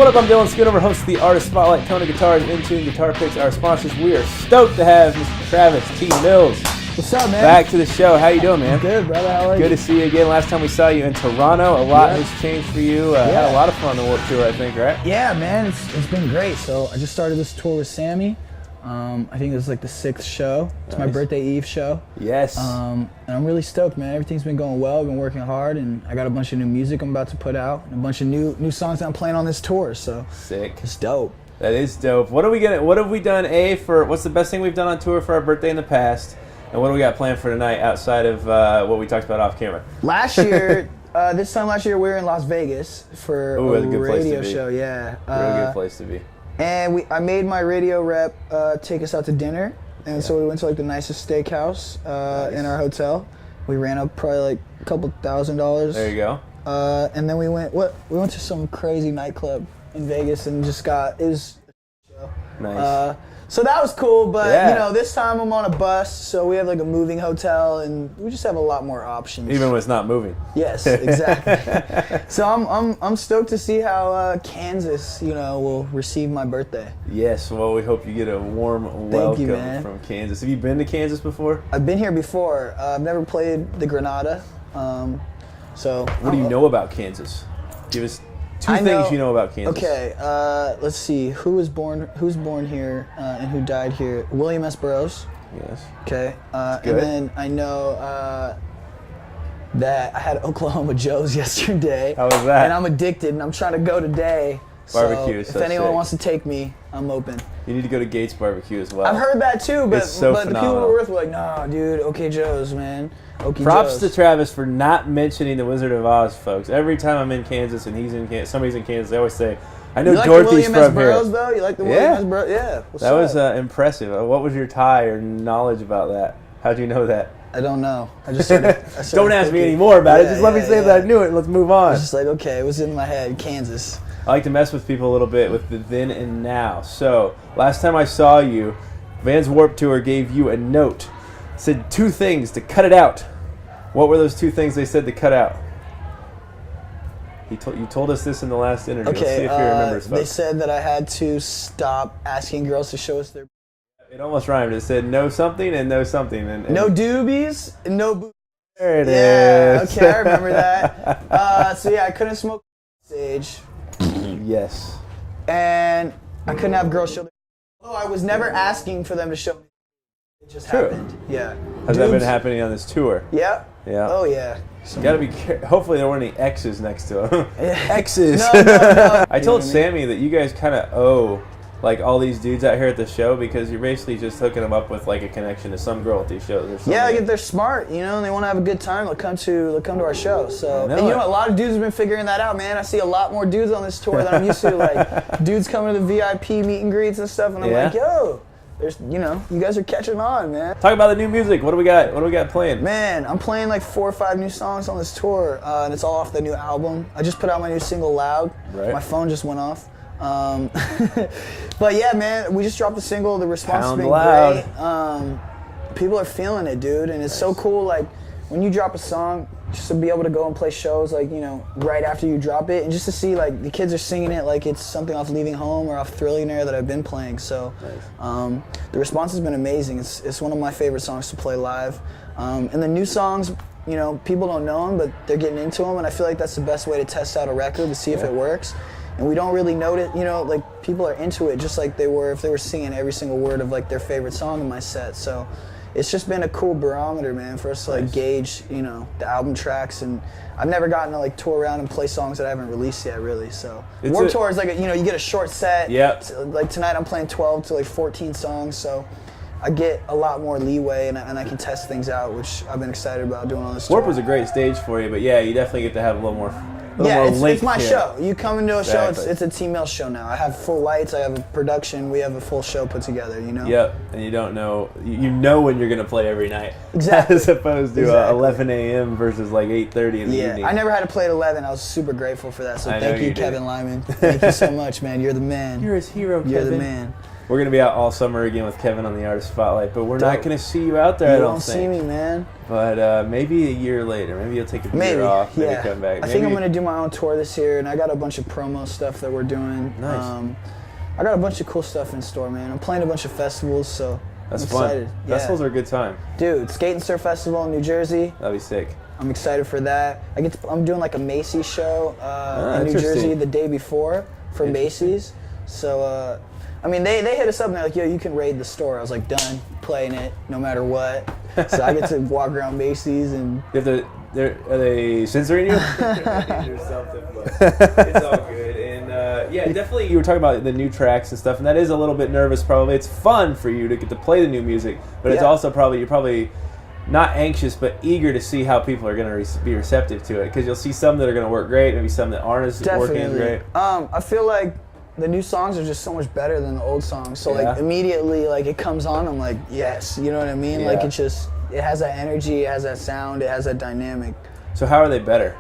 What up, I'm Dylan Schoonover, host of the Artist Spotlight, Tone of Guitars, In-Tune Guitar Picks, our sponsors. We are stoked to have Mr. Travis T. Mills. What's up, man? Back to the show. How you doing, man? Good, brother. How are you? Good to see you again. Last time we saw you in Toronto, a lot has changed for you. Had a lot of fun on the Warped Tour, I think, right? Yeah, man. It's been great. So I just started this tour with Sammy. I think it was like the 6th show. It's my birthday eve show. Yes. And I'm really stoked, man. Everything's been going well. I've been working hard, and I got a bunch of new music I'm about to put out, and a bunch of new songs that I'm playing on this tour. So sick. It's dope. That is dope. What have we done? What's the best thing we've done on tour for our birthday in the past? And what do we got planned for tonight outside of what we talked about off camera? Last year, this time last year, we were in Las Vegas for a radio show. Yeah. Really good place to be. And I made my radio rep take us out to dinner, and so we went to like the nicest steakhouse in our hotel. We ran up probably like a couple $1,000. There you go. And then we went to some crazy nightclub in Vegas and just it was nice. So that was cool, but you know, this time I'm on a bus, so we have like a moving hotel, and we just have a lot more options. Even when it's not moving. Yes, exactly. So I'm stoked to see how Kansas, will receive my birthday. Yes, well, we hope you get a warm welcome from Kansas. Have you been to Kansas before? I've been here before. I've never played the Granada. So what do you know about Kansas? Give us two things you know about Kansas. Okay, let's see. Who's born here and who died here? William S. Burroughs. Yes. Okay. And then I know that I had Oklahoma Joe's yesterday. How was that? And I'm addicted, and I'm trying to go today. Barbecue So if anyone wants to take me, I'm open. You need to go to Gates Barbecue as well. I've heard that too, but phenomenal. The people we're with were like, nah, dude, OK Joe's, man. Props to Travis for not mentioning the Wizard of Oz, folks. Every time I'm in Kansas and somebody's in Kansas, they always say, I know Dorothy's from here. You like the William S. Burroughs, though? You like the William S. Burroughs? Yeah. That was impressive. What was your tie or knowledge about that? How'd you know that? I don't know. I just started Don't ask me any more about it. Just let me say that I knew it and let's move on. It's just like, okay, it was in my head, Kansas. I like to mess with people a little bit with the then and now. So, last time I saw you, Vans Warped Tour gave you a note. It said 2 things to cut it out. What were those 2 things they said to cut out? You told us this in the last interview. Okay, let's see if you remember. They said that I had to stop asking girls to show us their... It almost rhymed. It said no something and no something. And no doobies and no boobies. There it is. Okay, I remember that. So yeah, I couldn't smoke on stage. Yes. And I couldn't have girls show their... Oh, I was never asking for them to show me. It just happened. Yeah. Has that been happening on this tour? Yeah. Yeah. Oh yeah. You gotta be careful. Hopefully there weren't any X's next to him. X's. No. I told Sammy that you guys kind of owe like all these dudes out here at the show because you're basically just hooking them up with like a connection to some girl at these shows or something. Yeah, like if they're smart, and they want to have a good time, they'll come to our show. So, and a lot of dudes have been figuring that out, man. I see a lot more dudes on this tour than I'm used to. Like dudes coming to the VIP meet and greets and stuff, and I'm like, yo. There's, you guys are catching on, man. Talk about the new music. What do we got? What do we got playing? Man, I'm playing like 4 or 5 new songs on this tour, and it's all off the new album. I just put out my new single, Loud. Right. My phone just went off. But yeah, man, we just dropped the single. The response has been great. People are feeling it, dude, and it's so cool. Like when you drop a song, just to be able to go and play shows, like right after you drop it, and just to see like the kids are singing it like it's something off Leaving Home or off Thrillionaire that I've been playing. So the response has been amazing. It's one of my favorite songs to play live. And the new songs, people don't know them, but they're getting into them, and I feel like that's the best way to test out a record to see if it works. And we don't really notice, like people are into it just like they were if they were singing every single word of like their favorite song in my set. So it's just been a cool barometer, man, for us to like gauge, the album tracks. And I've never gotten to like tour around and play songs that I haven't released yet, really. So Warped Tour is like, you get a short set. Yep. Like tonight I'm playing 12 to like 14 songs, so I get a lot more leeway and I can test things out, which I've been excited about doing on this tour. Warped was a great stage for you, but yeah, you definitely get to have a little more. It's my show. You come into a show, it's a T-Mill show now. I have full lights, I have a production, we have a full show put together, Yep, and you don't know, you know when you're going to play every night. Exactly. As opposed to 11 a.m. versus like 8:30 in the evening. I never had to play at 11. I was super grateful for that, so thank you, Kevin Lyman. Thank you so much, man. You're the man. You're his hero, Kevin. You're the man. We're gonna be out all summer again with Kevin on the Artist Spotlight, but we're not gonna see you out there. You I don't think. See me, man. But maybe a year later, maybe you'll take a year off, maybe come back. I think I'm gonna do my own tour this year, and I got a bunch of promo stuff that we're doing. Nice. I got a bunch of cool stuff in store, man. I'm playing a bunch of festivals, so that's I'm fun. excited. Festivals are a good time. Dude, Skate and Surf Festival in New Jersey. That'd be sick. I'm excited for that. I'm doing like a Macy's show in New Jersey the day before for Macy's. So, I mean, they hit us up and they're like, yo, you can raid the store. I was like, done, playing it no matter what. So I get to walk around Macy's and... Are they censoring you? or something, but it's all good. And yeah, definitely you were talking about the new tracks and stuff, and that is a little bit nervous probably. It's fun for you to get to play the new music, but it's also you're probably not anxious, but eager to see how people are going to be receptive to it, because you'll see some that are going to work great, maybe some that aren't as working as great. I feel like the new songs are just so much better than the old songs. So like immediately, like it comes on, I'm like, yes, you know what I mean? Like it has that energy, it has that sound, it has that dynamic. So how are they better?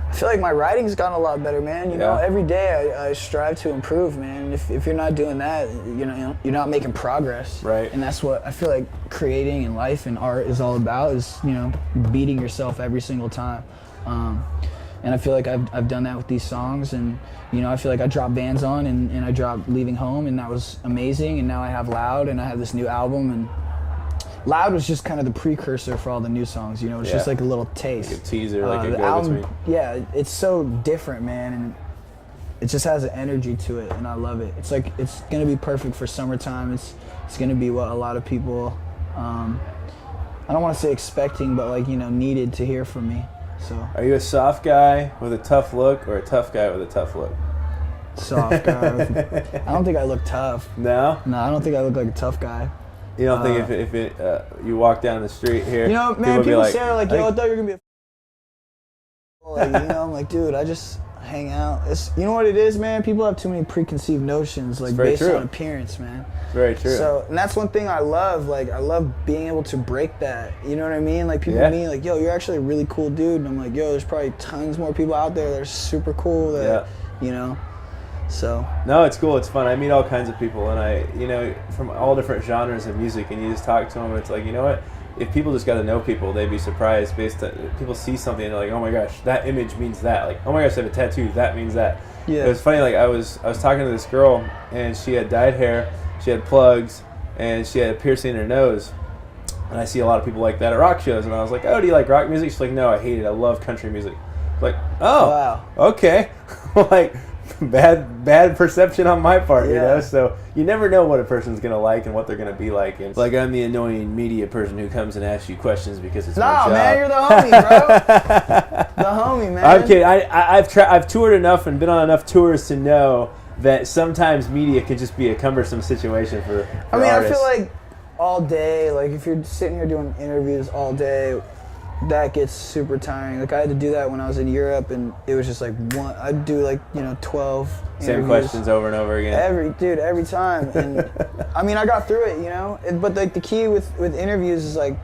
I feel like my writing's gotten a lot better, man. You know, every day I strive to improve, man. If you're not doing that, you know, you're not making progress. Right. And that's what I feel like creating in life and art is all about, is, you know, beating yourself every single time. And I feel like I've done that with these songs, and you know, I feel like I dropped Vans On and I dropped Leaving Home, and that was amazing, and now I have Loud, and I have this new album, and Loud was just kind of the precursor for all the new songs, you know, it's just like a little taste. Like a teaser, like a go-between. Yeah, it's so different, man, and it just has an energy to it, and I love it. It's like, it's gonna be perfect for summertime. It's gonna be what a lot of people, I don't wanna say expecting, but like, you know, needed to hear from me. So. Are you a soft guy with a tough look, or a tough guy with a tough look? Soft guy. I don't think I look tough. No? No, I don't think I look like a tough guy. You don't think if you walk down the street here, you know, man, people say like, yo, I thought you were gonna be a like, you know, I'm like, dude, I just hang out. You know what it is, man? People have too many preconceived notions, like based on appearance, man. Very true. So, and that's one thing I love. Like, I love being able to break that. You know what I mean? Like, people mean like, yo, you're actually a really cool dude. And I'm like, yo, there's probably tons more people out there that are super cool that, you know. So. No, it's cool. It's fun. I meet all kinds of people, and you know, from all different genres of music, and you just talk to them, and it's like, you know what? If people just got to know people, they'd be surprised based on, people see something and they're like, oh my gosh, that image means that. Like, oh my gosh, I have a tattoo, that means that. Yeah. It was funny, like I was talking to this girl, and she had dyed hair, she had plugs, and she had a piercing in her nose. And I see a lot of people like that at rock shows, and I was like, oh, do you like rock music? She's like, no, I hate it. I love country music. Like, oh, wow, okay. Like, bad perception on my part, you know? So you never know what a person's going to like and what they're going to be like. And like, I'm the annoying media person who comes and asks you questions because it's my job. No, man, you're the homie, bro. The homie, man. I'm kidding. I've toured enough and been on enough tours to know that sometimes media can just be a cumbersome situation for artists. I feel like all day, like if you're sitting here doing interviews all day, that gets super tiring. Like I had to do that when I was in Europe, and it was just like I'd do like, you know, 12 same questions over and over again. Every time. And I mean, I got through it, you know. But like the key with interviews is like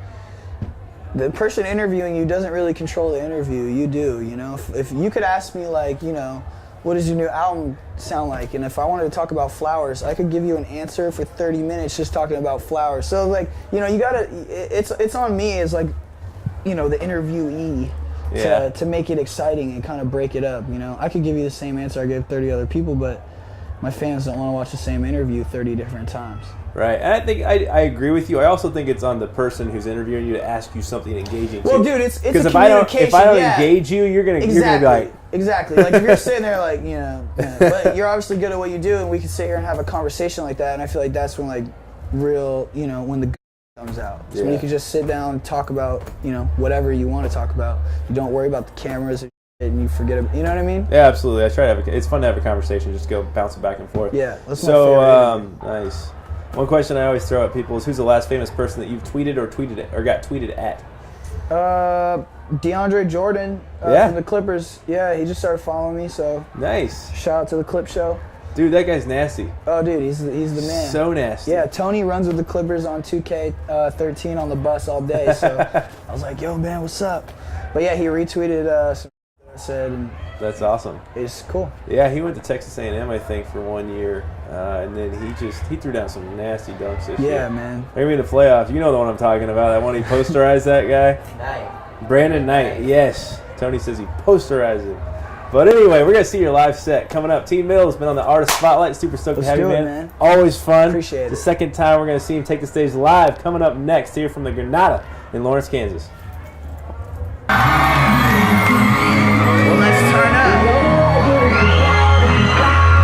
the person interviewing you doesn't really control the interview. You do, you know. If you could ask me like, you know, what does your new album sound like? And if I wanted to talk about flowers, I could give you an answer for 30 minutes just talking about flowers. So like, you know, you gotta. It's on me as like, you know, the interviewee to make it exciting and kind of break it up, you know. I could give you the same answer I gave 30 other people, but my fans don't want to watch the same interview 30 different times. Right, and I think I agree with you. I also think it's on the person who's interviewing you to ask you something engaging. Well, dude, it's because if I don't engage you, you're gonna be like exactly. Like if you're sitting there like, you know, but you're obviously good at what you do, and we can sit here and have a conversation like that. And I feel like that's when like real, you know, when the comes out. So when you can just sit down and talk about, you know, whatever you want to talk about. You don't worry about the cameras and you forget about, you know what I mean? Yeah, absolutely. I try to it's fun to have a conversation, just go bouncing back and forth. Yeah, that's nice. One question I always throw at people is, who's the last famous person that you've tweeted or got tweeted at? DeAndre Jordan from the Clippers. Yeah, he just started following me, so nice. Shout out to the Clip Show. Dude, that guy's nasty. Oh, dude, he's the man. So nasty. Yeah, Tony runs with the Clippers on 2K13 on the bus all day. So I was like, yo, man, what's up? But yeah, he retweeted some said, and That's awesome. it's cool. Yeah, he went to Texas A&M, I think, for 1 year, and then he threw down some nasty dunks this year. Yeah, man. Maybe in the playoffs. You know the one I'm talking about. That one he posterized that guy. Brandon Knight. Yes. Tony says he posterized it. But anyway, we're gonna see your live set coming up. T Mill has been on the Artist Spotlight. Super stoked to have you, man. Always fun. Appreciate it. The second time we're gonna see him take the stage live. Coming up next here from the Granada in Lawrence, Kansas. Well, let's turn up.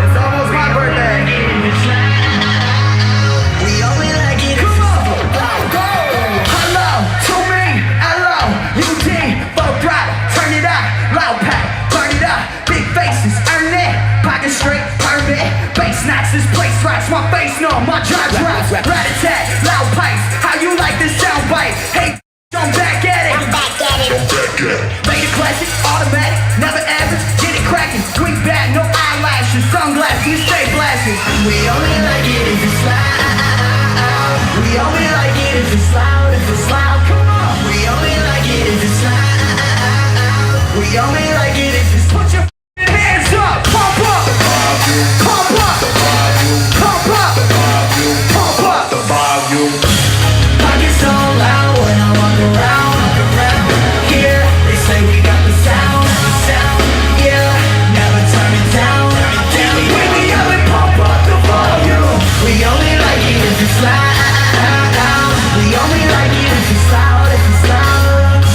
It's almost my birthday. We only like it. Come on, go. Hello to me, hello, UD, fuck right, turn it up, loud pack, burn it up, big faces, earn it, pocket straight, permit, bass knocks, this place rocks, my face numb, my jaw drops, rat attack, loud pipes, how you like this sound bite? Hey, I'm back at it. Made a classic, automatic, never ever get it cracking. Green bat, no eyelashes, sunglasses, we stay blasting. We only like it if it's loud. We only like it if it's loud, if it's loud. Come on. We only like it if it's loud. We only like it if it's. Put your hands up, pump up, pump up, pump up, pump up the volume. Pockets so loud when I walk around. Here they say we got the sound, yeah, never turn it down. When we yell and pump up the volume, we only like it if it's loud. We only like it if it's loud, if it's loud.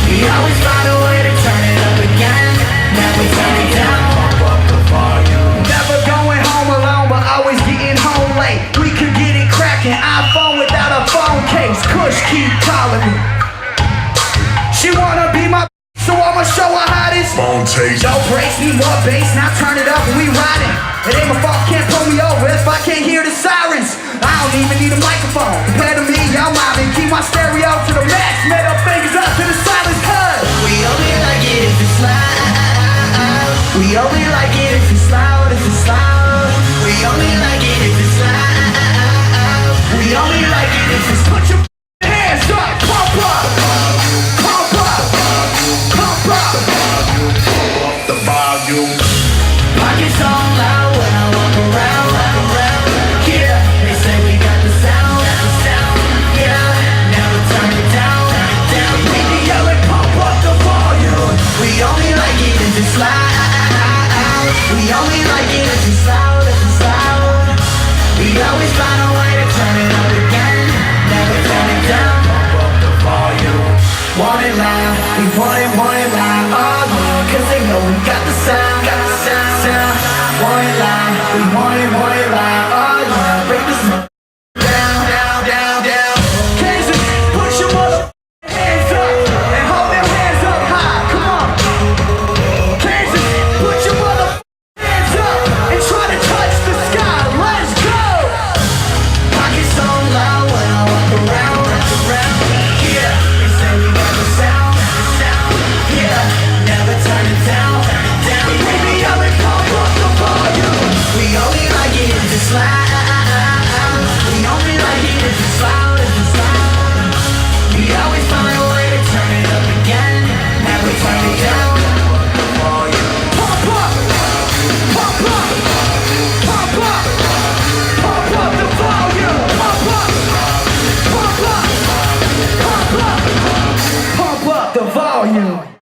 We always find a way to turn it up again, never turn it down. Pump up the volume. Never going home alone, but always getting home late. We could get it cracking, iPhone without a phone case. Kush keep calling me. She wanna be my, so I'ma show her how this phone takes. No breaks, need more bass, now turn it up and we riding. It ain't my fault, can't pull me over if I can't hear the sirens. I don't even need a microphone. Compared to me, y'all mobbing, keep my stereo to the max. Middle fingers up to the silence, cuz we only like it if it's loud. We only like it if it's loud, if it's loud. We only like it